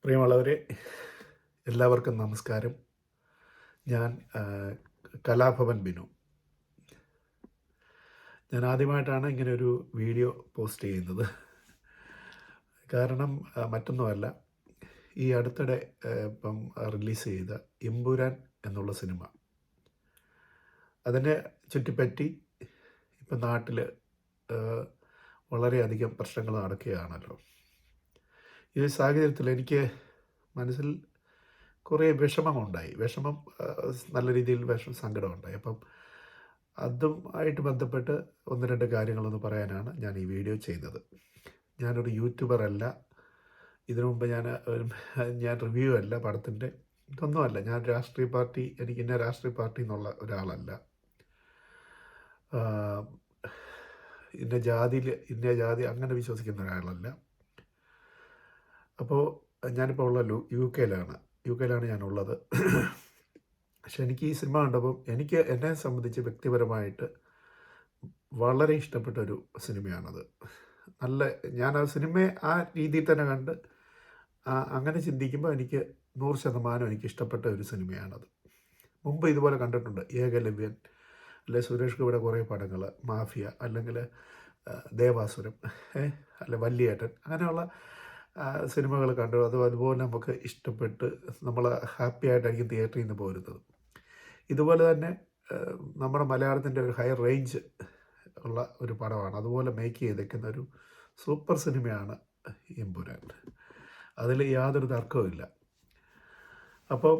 പ്രിയമുള്ളവരെ, എല്ലാവർക്കും നമസ്കാരം. ഞാൻ കലാഭവൻ ബിനു. ഞാൻ ആദ്യമായിട്ടാണ് ഇങ്ങനെയൊരു വീഡിയോ പോസ്റ്റ് ചെയ്യുന്നത്. കാരണം മറ്റൊന്നുമല്ല, ഈ അടുത്തിടെ ഇപ്പം റിലീസ് ചെയ്ത എമ്പുരാൻ എന്നുള്ള സിനിമ, അതിനെ ചുറ്റിപ്പറ്റി ഇപ്പം നാട്ടിൽ വളരെയധികം പ്രശ്നങ്ങൾ നടക്കുകയാണല്ലോ. ഈ സാഹചര്യത്തിൽ എനിക്ക് മനസ്സിൽ കുറേ വിഷമമുണ്ടായി. നല്ല രീതിയിൽ സങ്കടമുണ്ടായി. അപ്പം അതുമായിട്ട് ബന്ധപ്പെട്ട് ഒന്ന് രണ്ട് കാര്യങ്ങളൊന്ന് പറയാനാണ് ഞാൻ ഈ വീഡിയോ ചെയ്തത്. ഞാനൊരു യൂട്യൂബർ അല്ല. ഇതിനു മുമ്പ് ഞാൻ റിവ്യൂ അല്ല പടത്തിൻ്റെ, ഇതൊന്നുമല്ല. ഞാൻ എനിക്ക് ഇന്ന രാഷ്ട്രീയ പാർട്ടി എന്നുള്ള ഒരാളല്ല. ഇന്ന ജാതി അങ്ങനെ വിശ്വസിക്കുന്ന ഒരാളല്ല. അപ്പോൾ ഞാനിപ്പോൾ ഉള്ള യു കെയിലാണ് ഞാനുള്ളത്. പക്ഷെ എനിക്ക് ഈ സിനിമ കണ്ടപ്പോൾ എന്നെ സംബന്ധിച്ച് വ്യക്തിപരമായിട്ട് വളരെ ഇഷ്ടപ്പെട്ട ഒരു സിനിമയാണത്. ഞാൻ ആ സിനിമയെ ആ രീതിയിൽ തന്നെ കണ്ട് അങ്ങനെ ചിന്തിക്കുമ്പോൾ എനിക്ക് 100% എനിക്ക് ഇഷ്ടപ്പെട്ട ഒരു സിനിമയാണത്. മുമ്പ് ഇതുപോലെ കണ്ടിട്ടുണ്ട്. ഏകലവ്യൻ, അല്ലെ സുരേഷ് ഗോപിയുടെ കുറേ പടങ്ങൾ, മാഫിയ, അല്ലെങ്കിൽ ദേവാസുരം, അല്ലെ വല്യേട്ടൻ, അങ്ങനെയുള്ള സിനിമകൾ കണ്ടു. അതുപോലെ നമുക്ക് ഇഷ്ടപ്പെട്ട് നമ്മൾ ഹാപ്പി ആയിട്ടായിരിക്കും തിയേറ്ററിൽ നിന്ന് പോരുന്നത്. ഇതുപോലെ തന്നെ നമ്മുടെ മലയാളത്തിൻ്റെ ഒരു ഹൈ റേഞ്ച് ഉള്ള ഒരു പടമാണ്. അതുപോലെ മേക്ക് ചെയ്തേക്കുന്ന ഒരു സൂപ്പർ സിനിമയാണ് എമ്പുരാൻ. അതിൽ യാതൊരു തർക്കവുമില്ല. അപ്പോൾ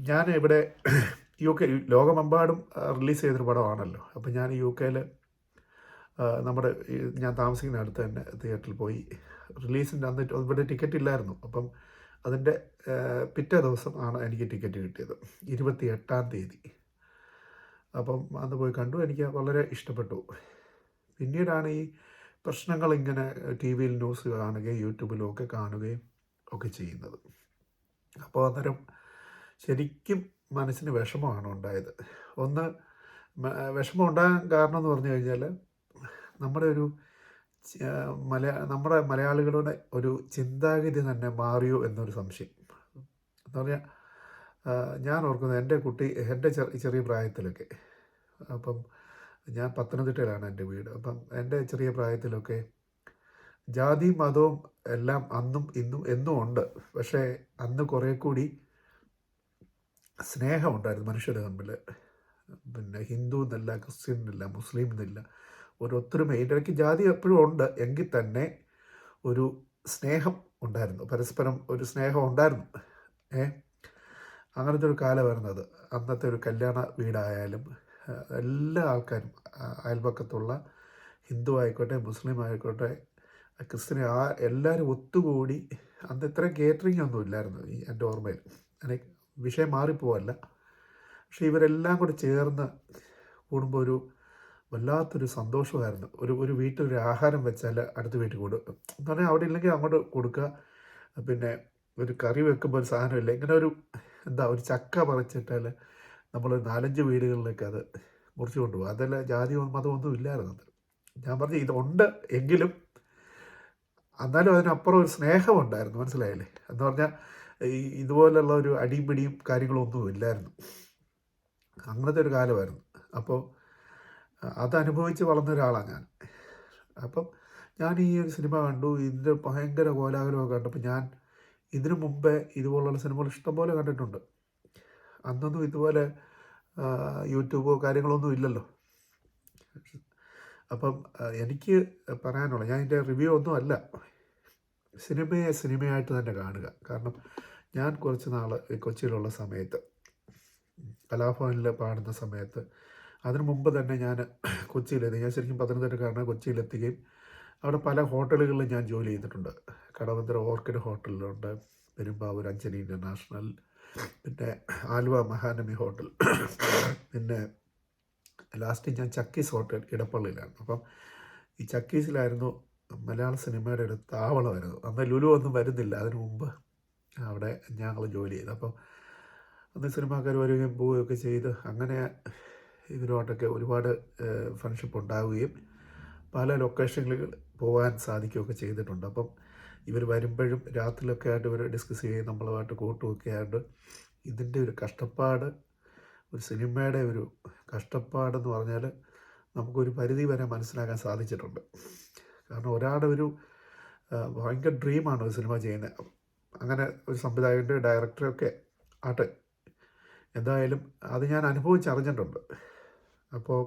ഞാൻ ഇവിടെ ലോകമെമ്പാടും റിലീസ് ചെയ്തൊരു പടമാണല്ലോ. അപ്പോൾ ഞാൻ UK ഞാൻ താമസിക്കുന്ന അടുത്ത് തന്നെ തിയേറ്ററിൽ പോയി. റിലീസിൻ്റെ അന്ന് ഇവിടെ ടിക്കറ്റ് ഇല്ലായിരുന്നു. അപ്പം അതിൻ്റെ പിറ്റേ ദിവസം ആണ് എനിക്ക് ടിക്കറ്റ് കിട്ടിയത്, 28-ാം തീയതി. അപ്പം അന്ന് പോയി കണ്ടു. എനിക്ക് വളരെ ഇഷ്ടപ്പെട്ടു. പിന്നീടാണ് ഈ പ്രശ്നങ്ങൾ ഇങ്ങനെ TV ന്യൂസ് കാണുകയും യൂട്യൂബിലും ഒക്കെ കാണുകയും ഒക്കെ ചെയ്യുന്നത്. അപ്പോൾ അന്നേരം ശരിക്കും മനസ്സിന് വിഷമമാണ് ഉണ്ടായത്. വിഷമം ഉണ്ടാകാൻ കാരണം എന്ന് പറഞ്ഞു കഴിഞ്ഞാൽ, നമ്മുടെ മലയാളികളുടെ ഒരു ചിന്താഗതി തന്നെ മാറിയോ എന്നൊരു സംശയം. എന്ന് പറഞ്ഞാൽ, ഞാൻ ഓർക്കുന്നത് എൻ്റെ ചെറിയ പ്രായത്തിലൊക്കെ, അപ്പം ഞാൻ പത്തനംതിട്ടയിലാണ് എൻ്റെ വീട്. അപ്പം എൻ്റെ ചെറിയ പ്രായത്തിലൊക്കെ ജാതിയും മതവും എല്ലാം അന്നും ഇന്നും എന്നും ഉണ്ട്. പക്ഷേ അന്ന് കുറേ കൂടി സ്നേഹമുണ്ടായിരുന്നു മനുഷ്യർ തമ്മിൽ. പിന്നെ ഹിന്ദു എന്നല്ല, ക്രിസ്ത്യൻ എന്നില്ല, മുസ്ലിം എന്നില്ല, ഒരു ഒത്തൊരുമ. ഇതിൻ്റെ ഇടയ്ക്ക് ജാതി എപ്പോഴും ഉണ്ട്, എങ്കിൽ തന്നെ ഒരു സ്നേഹം ഉണ്ടായിരുന്നു, പരസ്പരം ഒരു സ്നേഹം ഉണ്ടായിരുന്നു. അങ്ങനത്തെ ഒരു കാലമായിരുന്നു അത്. അന്നത്തെ ഒരു കല്യാണ വീടായാലും എല്ലാ ആൾക്കാരും, അയൽപക്കത്തുള്ള ഹിന്ദു ആയിക്കോട്ടെ, മുസ്ലിം ആയിക്കോട്ടെ, ക്രിസ്ത്യൻ, എല്ലാവരും ഒത്തുകൂടി. അന്ന് ഇത്രയും കേറ്ററിംഗ് ഒന്നും ഇല്ലായിരുന്നു എൻ്റെ ഓർമ്മയിൽ. എനിക്ക് വിഷയം മാറിപ്പോവല്ല, പക്ഷേ ഇവരെല്ലാം കൂടി ചേർന്ന് കൂടുമ്പോൾ വല്ലാത്തൊരു സന്തോഷമായിരുന്നു. ഒരു വീട്ടിൽ ഒരു ആഹാരം വെച്ചാൽ അടുത്ത വീട്ടിൽ കൊടുക്കും എന്ന് പറഞ്ഞാൽ, അവിടെ ഇല്ലെങ്കിൽ അങ്ങോട്ട് കൊടുക്കുക. പിന്നെ ഒരു കറി വെക്കുമ്പോൾ ഒരു സാധനമില്ല, ഇങ്ങനെ ഒരു ചക്ക പറിച്ചിട്ടാൽ നമ്മൾ 4-5 വീടുകളിലേക്ക് അത് മുറിച്ച് കൊണ്ടുപോകും. അതെല്ലാം ജാതിയോ മതമൊന്നും ഇല്ലായിരുന്നു. ഞാൻ പറഞ്ഞു ഇതുണ്ട് എങ്കിലും എന്നാലും അതിനപ്പുറം ഒരു സ്നേഹമുണ്ടായിരുന്നു. മനസ്സിലായില്ലേ? എന്ന് പറഞ്ഞാൽ ഇതുപോലുള്ള ഒരു അടിയും പിടിയും കാര്യങ്ങളൊന്നും ഇല്ലായിരുന്നു. അങ്ങനത്തെ ഒരു കാലമായിരുന്നു. അപ്പോൾ അതനുഭവിച്ച് വളർന്ന ഒരാളാണ് ഞാൻ. അപ്പം ഞാൻ ഈ ഒരു സിനിമ കണ്ടു. ഇതിൻ്റെ ഭയങ്കര കോലാഹലമൊക്കെ കണ്ടപ്പോൾ ഞാൻ ഇതിനു മുമ്പേ ഇതുപോലുള്ള സിനിമകൾ ഇഷ്ടംപോലെ കണ്ടിട്ടുണ്ട്. അന്നൊന്നും ഇതുപോലെ യൂട്യൂബോ കാര്യങ്ങളൊന്നും ഇല്ലല്ലോ. അപ്പം എനിക്ക് പറയാനുള്ള, ഞാൻ ഇതിൻ്റെ റിവ്യൂ ഒന്നും അല്ല, സിനിമയായിട്ട് തന്നെ കാണുക. കാരണം ഞാൻ കുറച്ച് നാൾ കൊച്ചിയിലുള്ള സമയത്ത്, കലാഭവനിൽ പാടുന്ന സമയത്ത്, അതിനു മുമ്പ് തന്നെ ഞാൻ ഞാൻ ശരിക്കും പത്തനംതിട്ടക്കാരനാണ്. കൊച്ചിയിലെത്തുകയും അവിടെ പല ഹോട്ടലുകളിലും ഞാൻ ജോലി ചെയ്തിട്ടുണ്ട്. കടവന്തര ഓർക്കിഡ് ഹോട്ടലിലുണ്ട്, പെരുമ്പാവൂർ അഞ്ചനി ഇൻ്റർനാഷണൽ, പിന്നെ ആലുവ മഹാനവമി ഹോട്ടൽ, പിന്നെ ലാസ്റ്റ് ഞാൻ ചക്കീസ് ഹോട്ടൽ ഇടപ്പള്ളിയിലാണ്. അപ്പം ഈ ചക്കീസിലായിരുന്നു മലയാള സിനിമയുടെ ഒരു താവളമായിരുന്നു. അന്ന് ലുലു ഒന്നും വരുന്നില്ല, അതിനു മുമ്പ് അവിടെ ഞങ്ങൾ ജോലി ചെയ്തു. അപ്പം അന്ന് സിനിമാക്കാർ വരികയും പോവുകയൊക്കെ ചെയ്ത് അങ്ങനെ ഇവരോട്ടൊക്കെ ഒരുപാട് ഫ്രണ്ട്ഷിപ്പ് ഉണ്ടാവുകയും പല ലൊക്കേഷനുകളിൽ പോകാൻ സാധിക്കുകയൊക്കെ ചെയ്തിട്ടുണ്ട്. അപ്പം ഇവർ വരുമ്പോഴും രാത്രിയിലൊക്കെ ആയിട്ട് ഇവർ ഡിസ്കസ് ചെയ്യും, നമ്മളുമായിട്ട് കൂട്ടുമൊക്കെ ആയിട്ട്. ഇതിൻ്റെ ഒരു കഷ്ടപ്പാട്, ഒരു സിനിമയുടെ ഒരു കഷ്ടപ്പാടെന്ന് പറഞ്ഞാൽ നമുക്കൊരു പരിധി വരെ മനസ്സിലാക്കാൻ സാധിച്ചിട്ടുണ്ട്. കാരണം ഒരാളുടെ ഒരു ഭയങ്കര ഡ്രീമാണ് ഒരു സിനിമ ചെയ്യുന്നത്. അങ്ങനെ ഒരു സംവിധായകൻ്റെ ഡയറക്ടറൊക്കെ ആട്ടെ, എന്തായാലും അത് ഞാൻ അനുഭവിച്ചറിഞ്ഞിട്ടുണ്ട്. അപ്പോൾ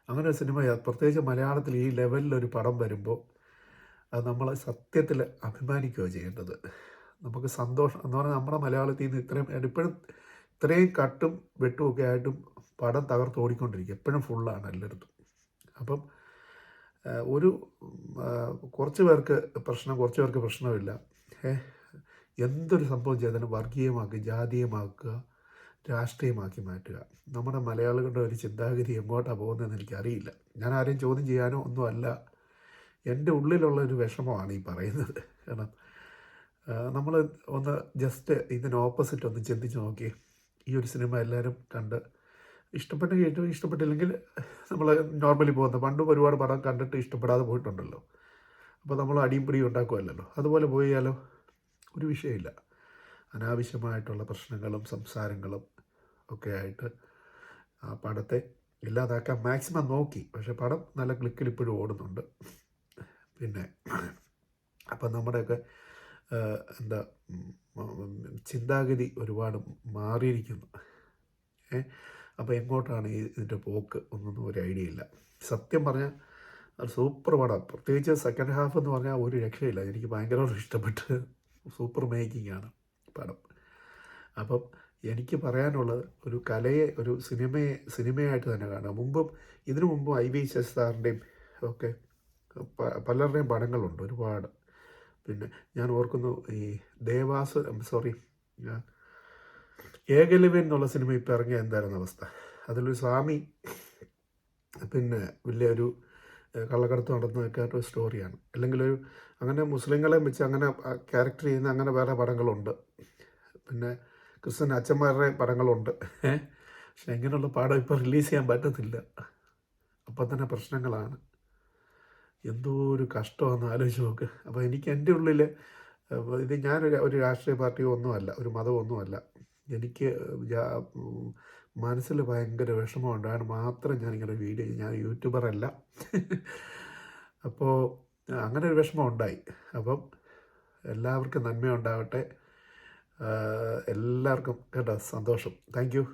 അങ്ങനെ ഒരു സിനിമ പ്രത്യേകിച്ച് മലയാളത്തിൽ ഈ ലെവലിലൊരു പടം വരുമ്പോൾ അത് നമ്മൾ സത്യത്തിൽ അഭിമാനിക്കുകയോ ചെയ്യേണ്ടത്. നമുക്ക് സന്തോഷം എന്ന് പറഞ്ഞാൽ നമ്മുടെ മലയാളത്തിൽ നിന്ന് ഇത്രയും ഇപ്പോഴും ഇത്രയും കട്ടും വെട്ടുമൊക്കെ ആയിട്ടും പടം തകർത്ത് ഓടിക്കൊണ്ടിരിക്കുക, എപ്പോഴും ഫുള്ളാണ് എല്ലായിടത്തും. അപ്പം ഒരു കുറച്ച് പേർക്ക് പ്രശ്നമില്ല. എന്തൊരു സംഭവം ചെയ്താലും വർഗീയമാക്കി, ജാതീയമാക്കുക, രാഷ്ട്രീയമാക്കി മാറ്റുക. നമ്മുടെ മലയാളികളുടെ ഒരു ചിന്താഗതി എങ്ങോട്ടാണ് പോകുന്നതെന്ന് എനിക്കറിയില്ല. ഞാൻ ആരെയും ചോദ്യം ചെയ്യാനോ ഒന്നുമല്ല, എൻ്റെ ഉള്ളിലുള്ള ഒരു വിഷമമാണ് ഈ പറയുന്നത്. കാരണം നമ്മൾ ഒന്ന് ജസ്റ്റ് ഇതിന് ഓപ്പോസിറ്റ് ഒന്ന് ചിന്തിച്ച് നോക്കി. ഈ ഒരു സിനിമ എല്ലാവരും കണ്ട് ഇഷ്ടപ്പെട്ടെങ്കിൽ ഏറ്റവും, ഇഷ്ടപ്പെട്ടില്ലെങ്കിൽ നമ്മൾ നോർമലി പോകുന്ന പണ്ടും ഒരുപാട് പടം കണ്ടിട്ട് ഇഷ്ടപ്പെടാതെ പോയിട്ടുണ്ടല്ലോ. അപ്പോൾ നമ്മൾ അടിയും പിടിയും ഉണ്ടാക്കുമല്ലോ. അതുപോലെ പോയാലോ, ഒരു വിഷയമില്ല. അനാവശ്യമായിട്ടുള്ള പ്രശ്നങ്ങളും സംസാരങ്ങളും ഒക്കെ ആയിട്ട് ആ പടത്തെ ഇല്ലാതാക്കാൻ മാക്സിമം നോക്കി. പക്ഷേ പടം നല്ല ക്ലിക്കിൽ ഇപ്പോഴും ഓടുന്നുണ്ട്. പിന്നെ അപ്പം നമ്മുടെയൊക്കെ എന്താ ചിന്താഗതി ഒരുപാട് മാറിയിരിക്കുന്നു. അപ്പോൾ എങ്ങോട്ടാണ് ഇതിൻ്റെ പോക്ക് ഒന്നും ഒരു ഐഡിയ ഇല്ല. സത്യം പറഞ്ഞാൽ അത് സൂപ്പർ പടം. പ്രത്യേകിച്ച് സെക്കൻഡ് ഹാഫ് എന്ന് പറഞ്ഞാൽ ഒരു രക്ഷയില്ല. എനിക്ക് ഭയങ്കരമായിട്ട് ഇഷ്ടപ്പെട്ട് സൂപ്പർ മേക്കിംഗ് ആണ് പടം. അപ്പം എനിക്ക് പറയാനുള്ളത്, ഒരു കലയെ, ഒരു സിനിമയായിട്ട് തന്നെ കാണുക. ഇതിനു മുമ്പും ഐ.വി. ശശി സാറിൻ്റെയും ഒക്കെ പലരുടെയും പടങ്ങളുണ്ട് ഒരുപാട്. പിന്നെ ഞാൻ ഓർക്കുന്നു ഈ ഏകലവ്യൻ എന്നുള്ള സിനിമ ഇപ്പോൾ ഇറങ്ങിയ എന്തായിരുന്നു അവസ്ഥ. അതിലൊരു സ്വാമി പിന്നെ വലിയൊരു കള്ളക്കടത്ത് നടന്നതൊക്കെ ഒരു സ്റ്റോറിയാണ്. അല്ലെങ്കിൽ അങ്ങനെ മുസ്ലിങ്ങളെ വെച്ച് അങ്ങനെ ക്യാരക്ടർ ചെയ്യുന്ന അങ്ങനെ വേറെ പടങ്ങളുണ്ട്. പിന്നെ ക്രിസ്ത്യൻ അച്ഛന്മാരുടെ പടങ്ങളുണ്ട്. പക്ഷെ ഇങ്ങനെയുള്ള പടം ഇപ്പോൾ റിലീസ് ചെയ്യാൻ പറ്റത്തില്ല. അപ്പം തന്നെ പ്രശ്നങ്ങളാണ്. എന്തോ ഒരു കഷ്ടമാണെന്ന് ആലോചിച്ച് നോക്ക്. അപ്പോൾ എനിക്ക് എൻ്റെ ഉള്ളിൽ ഇത് ഒരു രാഷ്ട്രീയ പാർട്ടിയോ ഒന്നുമല്ല, ഒരു മതമൊന്നുമല്ല. എനിക്ക് മനസ്സിൽ ഭയങ്കര വിഷമമുണ്ട്. അതിന് മാത്രം ഞാനിങ്ങനെ വീഡിയോ, ഞാൻ യൂട്യൂബറല്ല. അപ്പോൾ അങ്ങനെ ഒരു വിഷമം ഉണ്ടായി. അപ്പം എല്ലാവർക്കും നന്മയുണ്ടാവട്ടെ. എല്ലാവർക്കും കേട്ടോ, സന്തോഷം. Thank you.